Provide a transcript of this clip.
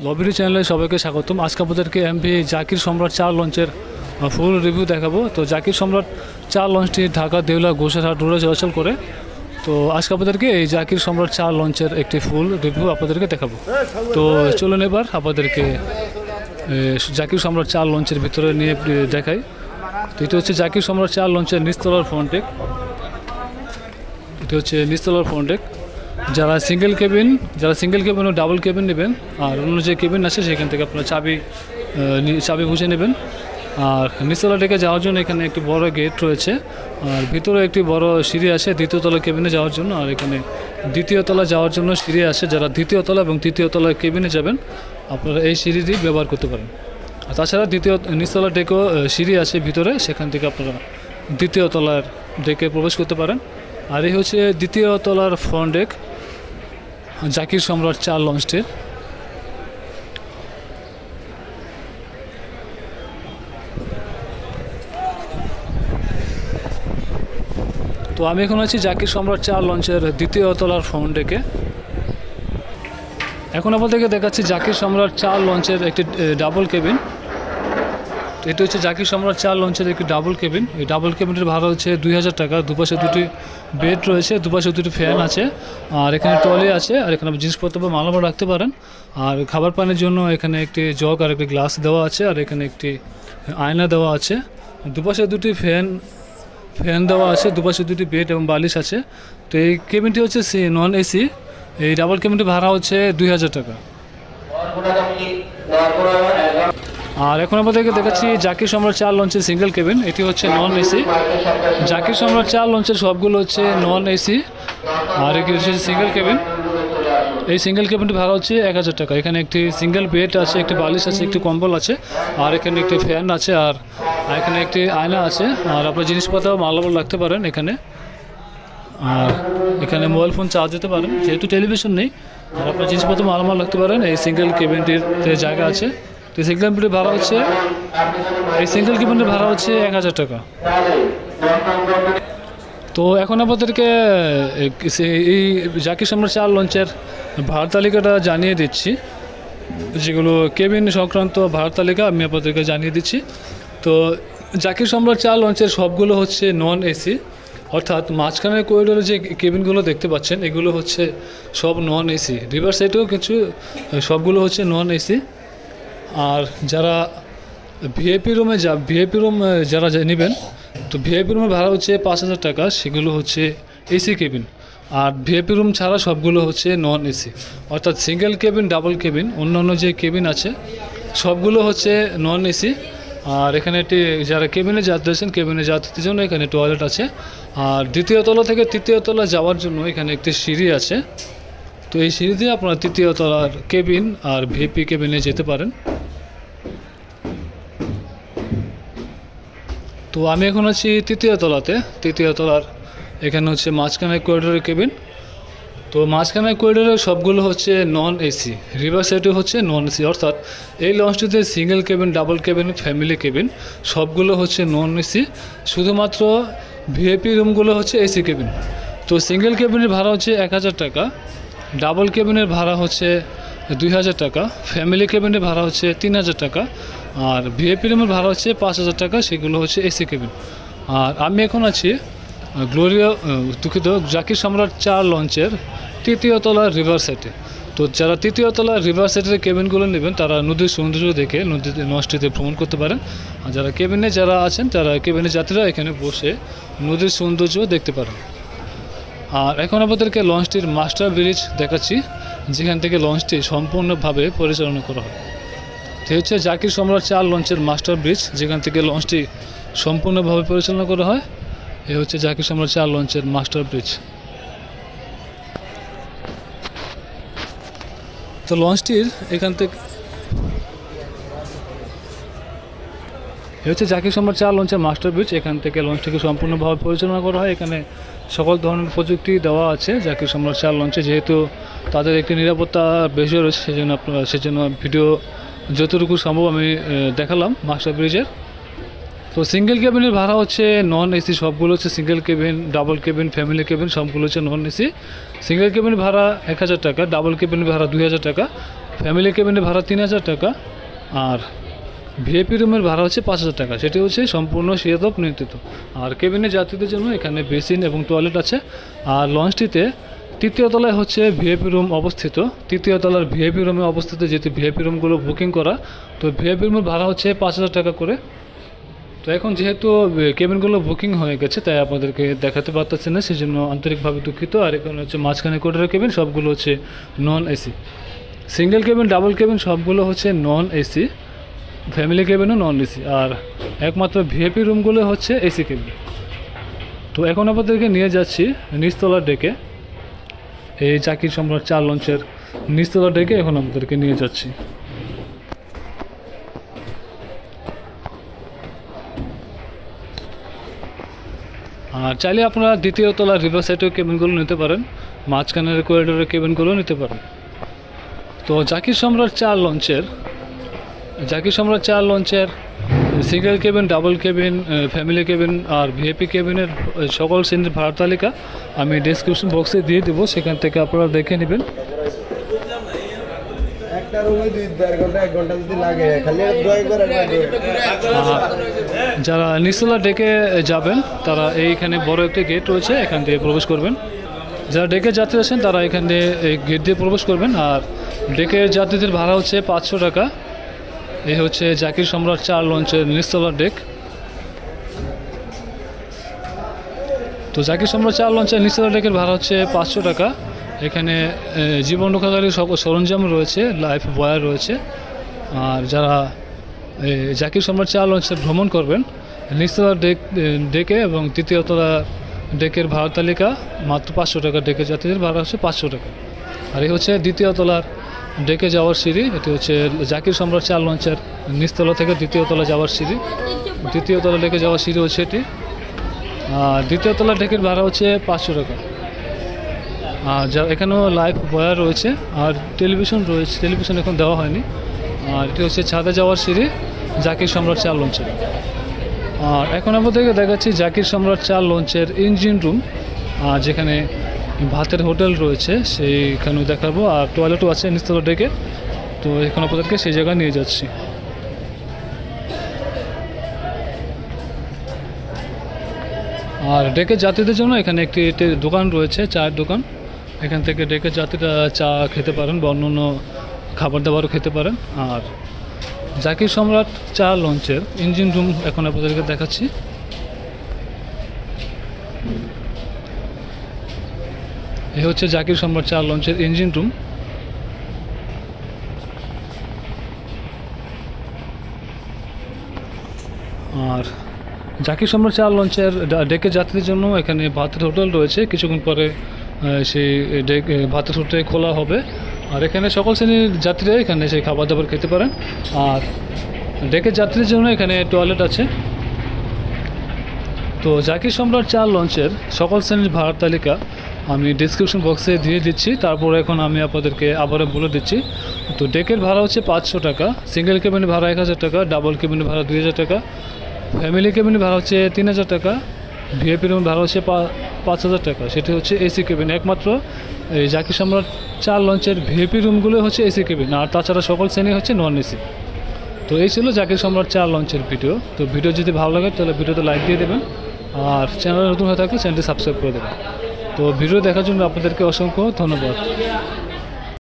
লবিরি চ্যানেলে সবাইকে স্বাগতম। আজকে আপনাদেরকে এমভি জাকির সম্রাট 4 লঞ্চের ফুল রিভিউ দেখাবো। তো জাকির সম্রাট 4 লঞ্চটি ঢাকা, দেউলা, গোসাইরহাট রোডে চলাচল করে। তো আজকে আপনাদেরকে এই জাকির সম্রাট 4 লঞ্চের একটি ফুল রিভিউ আপনাদেরকে দেখাবো। তো চলুন এবার আপনাদেরকে জাকির সম্রাট 4 লঞ্চের ভিতরে নিয়ে দেখাই। তো এটা হচ্ছে জাকির সম্রাট 4 লঞ্চের নিচতলার ফ্রন্ট ডেক। এটা হচ্ছে নিচতলার ফ্রন্ট ডেক। যারা সিঙ্গেল কেবিন ও ডাবল কেবিন নেবেন, আর অন্য যে কেবিন আছে সেখান থেকে আপনারা চাবি বুঝে নেবেন। আর নিচতলা ডেকে যাওয়ার জন্য এখানে একটি বড় গেট রয়েছে, আর ভিতরে একটি বড় সিঁড়ি আছে দ্বিতীয় তলা কেবিনে যাওয়ার জন্য। আর এখানে দ্বিতীয় তলা যাওয়ার জন্য সিঁড়ি আছে। যারা দ্বিতীয় তলা এবং তৃতীয় তলা কেবিনে যাবেন আপনারা এই সিঁড়িটি ব্যবহার করতে পারেন। আর তাছাড়া নিচতলা ডেকেও সিঁড়ি আছে ভিতরে, সেখান থেকে আপনারা দ্বিতীয় তলার ডেকে প্রবেশ করতে পারেন। আর এই হচ্ছে দ্বিতীয় তলার ফ্রন্ট ডেক জাকির সম্রাট 4 লঞ্চটির। তো আমি এখন আছি জাকির সম্রাট 4 লঞ্চের দ্বিতীয় তলার ফ্রন্ট ডেকে। এখন আপনাদেরকে দেখাচ্ছি জাকির সম্রাট 4 লঞ্চের একটি ডাবল কেবিন। এটা হচ্ছে জাকির সম্রাট 4 লঞ্চের একটি ডাবল কেবিন। এই ডাবল কেবিনের ভাড়া হচ্ছে 2000 টাকা। দুপাশে দুটি বেড রয়েছে, দুপাশে দুটি ফ্যান আছে, আর এখানে টলি আছে, আর এখানে জিনিসপত্র বা মালামাল রাখতে পারেন। আর খাবার পানির জন্য এখানে একটি জগ আর একটি গ্লাস দেওয়া আছে, আর এখানে একটি আয়না দেওয়া আছে। দুপাশে দুটি ফ্যান দেওয়া আছে, দুপাশে দুটি বেড এবং বালিশ আছে। তো এই কেবিনটি হচ্ছে নন এসি। এই ডাবল কেবিনটির ভাড়া হচ্ছে 2000 টাকা। আর এখন আপনাদেরকে দেখাচ্ছি জাকির সম্রাট 4 লঞ্চের সিঙ্গেল কেবিন। এটি হচ্ছে নন এসি। জাকির সম্রাট 4 লঞ্চের সবগুলো হচ্ছে নন এসি, আর এটি হচ্ছে সিঙ্গেল কেবিন। এই সিঙ্গেল কেবিনটি ভাড়া হচ্ছে 1000 টাকা। এখানে একটি সিঙ্গেল বেড আছে, একটি বালিশ আছে, একটি কম্বল আছে, আর এখানে একটি ফ্যান আছে, আর এখানে একটি আয়না আছে। আর আপনার জিনিসপত্র মালামাল রাখতে পারেন এখানে। আর এখানে মোবাইল ফোন চার্জ দিতে পারেন, যেহেতু টেলিভিশন নেই। আর আপনার জিনিসপত্র মালামাল রাখতে পারেন। এই সিঙ্গেল কেবিনটিতে জায়গা আছে। তো সিঙ্গেল কেবিনের ভাড়া হচ্ছে 1000 টাকা। তো এখন আপনাদেরকে এই জাকির সম্রাট 4 লঞ্চের ভাড়া তালিকাটা জানিয়ে দিচ্ছি। যেগুলো কেবিন সংক্রান্ত ভাড়া তালিকা আমি আপনাদেরকে জানিয়ে দিচ্ছি। তো জাকির সম্রাট 4 লঞ্চের সবগুলো হচ্ছে নন এসি, অর্থাৎ মাঝখানের করিডোরে যে কেবিনগুলো দেখতে পাচ্ছেন এগুলো হচ্ছে সব নন এসি। রিভার সাইডেও কিছু সবগুলো হচ্ছে নন এসি। আর যারা ভিআইপি রুম যারা নেবেন, তো ভিআইপি রুমের ভাড়া হচ্ছে 5000 টাকা। সেগুলো হচ্ছে এসি কেবিন। আর ভিআইপি রুম ছাড়া সবগুলো হচ্ছে নন এসি, অর্থাৎ সিঙ্গেল কেবিন, ডাবল কেবিন, অন্যান্য যে কেবিন আছে সবগুলো হচ্ছে নন এসি। আর এখানে যারা কেবিনে যাচ্ছেন, কেবিনে যাত্রীদের জন্য এখানে টয়লেট আছে। আর দ্বিতীয় তলা থেকে তৃতীয় তলা যাওয়ার জন্য এখানে একটি সিঁড়ি আছে। তো এই সিঁড়ি দিয়ে আপনারা তৃতীয় তলার কেবিন আর ভিআইপি কেবিনে যেতে পারেন। তো আমি এখন আছি তৃতীয় তলাতে। তৃতীয় তলার এখানে হচ্ছে মাঝখানের করিডোরের কেবিন। তো মাঝখানের করিডোরে সবগুলো হচ্ছে নন এসি। রিভার সাইডে হচ্ছে নন এসি, অর্থাৎ এই লঞ্চটিতে single cabin, double cabin, family cabin সবগুলো হচ্ছে নন এসি। শুধুমাত্র ভিআইপি রুমগুলো হচ্ছে এসি কেবিন। তো সিঙ্গেল কেবিনের ভাড়া হচ্ছে 1000 টাকা, ডাবল কেবিনের ভাড়া হচ্ছে 2000 টাকা, ফ্যামিলি কেবিনের ভাড়া হচ্ছে 3000 টাকা, আর ভিআইপি রুমের ভাড়া হচ্ছে 5000 টাকা। সেগুলো হচ্ছে এসি কেবিন। আর আমি এখন আছি জাকির সম্রাট 4 লঞ্চের তৃতীয় তলার রিভার সাইডে। তো যারা তৃতীয় তলার রিভার সাইডের কেবিনগুলো নেবেন তারা নদীর সৌন্দর্য দেখে নদীতে ভ্রমণ করতে পারেন। আর যারা কেবিনে আছেন, তারা কেবিনে যাত্রীরা এখানে বসে নদীর সৌন্দর্য দেখতে পারেন। আর এখন আপনাদেরকে লঞ্চটির মাস্টার ব্রিজ দেখাচ্ছি, যেখান থেকে লঞ্চটি সম্পূর্ণভাবে পরিচালনা করা হয়। তো হচ্ছে জাকির সম্রাট 4 লঞ্চের মাস্টার ব্রিজ, যেখান থেকে লঞ্চটি সম্পূর্ণভাবে পরিচালনা করা হয়। এ হচ্ছে জাকির সম্রাট 4 লঞ্চের মাস্টার ব্রিজ। তো লঞ্চটির এখান থেকে হচ্ছে জাকির সম্রাট 4 লঞ্চের মাস্টার ব্রিজ। এখান থেকে লঞ্চটিকে সম্পূর্ণভাবে পরিচালনা করা হয়। এখানে সকল ধরনের প্রযুক্তি দেওয়া আছে জাকির সম্রাট 4 লঞ্চে। যেহেতু তাদের একটি নিরাপত্তা বিষয় রয়েছে, সেজন্য ভিডিও যতটুকু সম্ভব আমি দেখালাম মাস্টার ব্রিজের। তো সিঙ্গেল কেবিনের ভাড়া হচ্ছে নন এসি, সবগুলো হচ্ছে single cabin, double cabin, family cabin সবগুলো হচ্ছে নন এসি। সিঙ্গেল কেবিনের ভাড়া 1000 টাকা, ডাবল কেবিনের ভাড়া 2000 টাকা, ফ্যামিলি কেবিনের ভাড়া 3000 টাকা, আর ভিআইপি রুমের ভাড়া হচ্ছে 5000 টাকা। সেটি হচ্ছে সম্পূর্ণ সিয়াদব নিয়ন্ত্রিত। আর কেবিনের যাত্রীদের জন্য এখানে বেসিন এবং টয়লেট আছে। আর লঞ্চটিতে তৃতীয় তলায় হচ্ছে ভিআইপি রুম অবস্থিত। তৃতীয় তলার ভিআইপি রুমে অবস্থিত, যেহেতু ভিআইপি রুমগুলো বুকিং করা, তো ভিআইপি রুমের ভাড়া হচ্ছে 5000 টাকা করে। তো এখন যেহেতু কেবিনগুলো বুকিং হয়ে গেছে, তাই আপনাদেরকে দেখাতে পারতেছি না, সেই জন্য আন্তরিকভাবে দুঃখিত। আর এখানে হচ্ছে মাঝখানে কোটারের কেবিন, সবগুলো হচ্ছে non AC. Single cabin, double cabin সবগুলো হচ্ছে নন এসি, ফ্যামিলি কেবিনও নন এসি। আর একমাত্র ভিআইপি রুমগুলো হচ্ছে এসি কেবিন। তো এখন আপনাদেরকে নিয়ে যাচ্ছি নিচতলার ডেকে। এই জাকির সম্রাট 4 লঞ্চের নিচতলার ডেকে এখন আপনাদেরকে নিয়ে যাচ্ছি। আর চাইলে আপনারা দ্বিতীয় তলার রিভার সাইডের কেবিনগুলো নিতে পারেন, মাঝখানের করিডোরের কেবিনগুলো নিতে পারেন। তো জাকির সম্রাট 4 লঞ্চের single cabin, double cabin, family cabin আর ভিআইপি কেবিনের সকল শ্রেণীর ভাড়ার তালিকা আমি ডেসক্রিপশন বক্সে দিয়ে দেবো, সেখান থেকে আপনারা দেখে নেবেন। যারা নিচতলা ডেকে যাবেন তারা এইখানে বড় একটি গেট রয়েছে, এখান দিয়ে প্রবেশ করবেন। যারা ডেকে যাত্রী আছেন তারা এখান দিয়ে এই গেট দিয়ে প্রবেশ করবেন। আর ডেকের যাত্রীদের ভাড়া হচ্ছে 500 টাকা। এই হচ্ছে জাকির সম্রাট 4 লঞ্চের নিচতলার ডেক। তো জাকির সম্রাট 4 লঞ্চের নিচতলার ডেকের ভাড়া হচ্ছে 500 টাকা। এখানে জীবন রক্ষাকারী সব সরঞ্জাম রয়েছে, লাইফ বয়ার রয়েছে। আর যারা জাকির সম্রাট 4 লঞ্চে ভ্রমণ করবেন, নিচতলার ডেকে এবং তৃতীয়তলা ডেকের ভাড়া তালিকা মাত্র 500 টাকা। ডেকে যাত্রীদের ভাড়া হচ্ছে 500 টাকা। আর এই হচ্ছে দ্বিতীয় তলার ডেকে যাওয়ার সিঁড়ি। এটি হচ্ছে জাকির সম্রাট 4 লঞ্চের নিচতলা থেকে দ্বিতীয় তলা যাওয়ার সিঁড়ি। দ্বিতীয় তলা ডেকে যাওয়ার সিঁড়ি হচ্ছে এটি। আর দ্বিতীয় তলা ডেকের ভাড়া হচ্ছে 500 টাকা। আর যা এখানেও লাইভ বয়ার রয়েছে আর টেলিভিশন রয়েছে, টেলিভিশন এখন দেওয়া হয়নি। আর এটি হচ্ছে ছাদে যাওয়ার সিঁড়ি জাকির সম্রাট 4 লঞ্চের। আর এখন আপনাদেরকে দেখাচ্ছি জাকির সম্রাট 4 লঞ্চের ইঞ্জিন রুম, যেখানে ভাতের হোটেল রয়েছে সেইখানেও দেখাবো। আর টয়লেটও আছে নিচতলা ডেকে। তো এখন আপনাদেরকে সেই জায়গায় নিয়ে যাচ্ছি। আর ডেকের যাত্রীদের জন্য এখানে একটি দোকান রয়েছে, চায়ের দোকান। এখান থেকে ডেকের যাত্রীরা চা খেতে পারেন বা অন্য খাবার দাবারও খেতে পারেন। আর জাকির সম্রাট 4 লঞ্চের ইঞ্জিন রুম এখন আপনাদেরকে দেখাচ্ছি। এই হচ্ছে জাকির সম্রাট 4 লঞ্চের ইঞ্জিন রুম। আর জাকির সম্রাট 4 লঞ্চের ডেকে যাত্রীদের জন্য এখানে ভাতের হোটেল রয়েছে। কিছুক্ষণ পরে সেই ভাতের হোটেল খোলা হবে। আর এখানে সকল শ্রেণীর যাত্রীরা এখানে সেই খাবার দাবার খেতে পারেন। আর ডেকের যাত্রীদের জন্য এখানে টয়লেট আছে। তো জাকির সম্রাট 4 লঞ্চের সকল শ্রেণীর ভাড়ার তালিকা আমি ডিসক্রিপশন বক্সে দিয়ে দিচ্ছি। তারপর এখন আমি আপনাদেরকে আবারও বলে দিচ্ছি। তো ডেকের ভাড়া হচ্ছে 500 টাকা, সিঙ্গেল কেবিনের ভাড়া 1000 টাকা, ডাবল কেবিনের ভাড়া 2000 টাকা, ফ্যামিলি কেবিনের ভাড়া হচ্ছে 3000 টাকা, ভিআইপি রুমের ভাড়া হচ্ছে 5000 টাকা। সেটি হচ্ছে এসি কেবিন। একমাত্র এই জাকির সম্রাট 4 লঞ্চের ভিআইপি রুমগুলো হচ্ছে এসি কেবিন, আর তাছাড়া সকল শ্রেণী হচ্ছে নন এসি। তো এই ছিল জাকির সম্রাট 4 লঞ্চের ভিডিও। তো ভিডিও যদি ভালো লাগে তাহলে ভিডিওতে লাইক দিয়ে দেবেন, আর চ্যানেলে নতুন হয়ে থাকলে চ্যানেলটি সাবস্ক্রাইব করে দেবেন। তো ভিডিও দেখার জন্য আপনাদেরকে অসংখ্য ধন্যবাদ।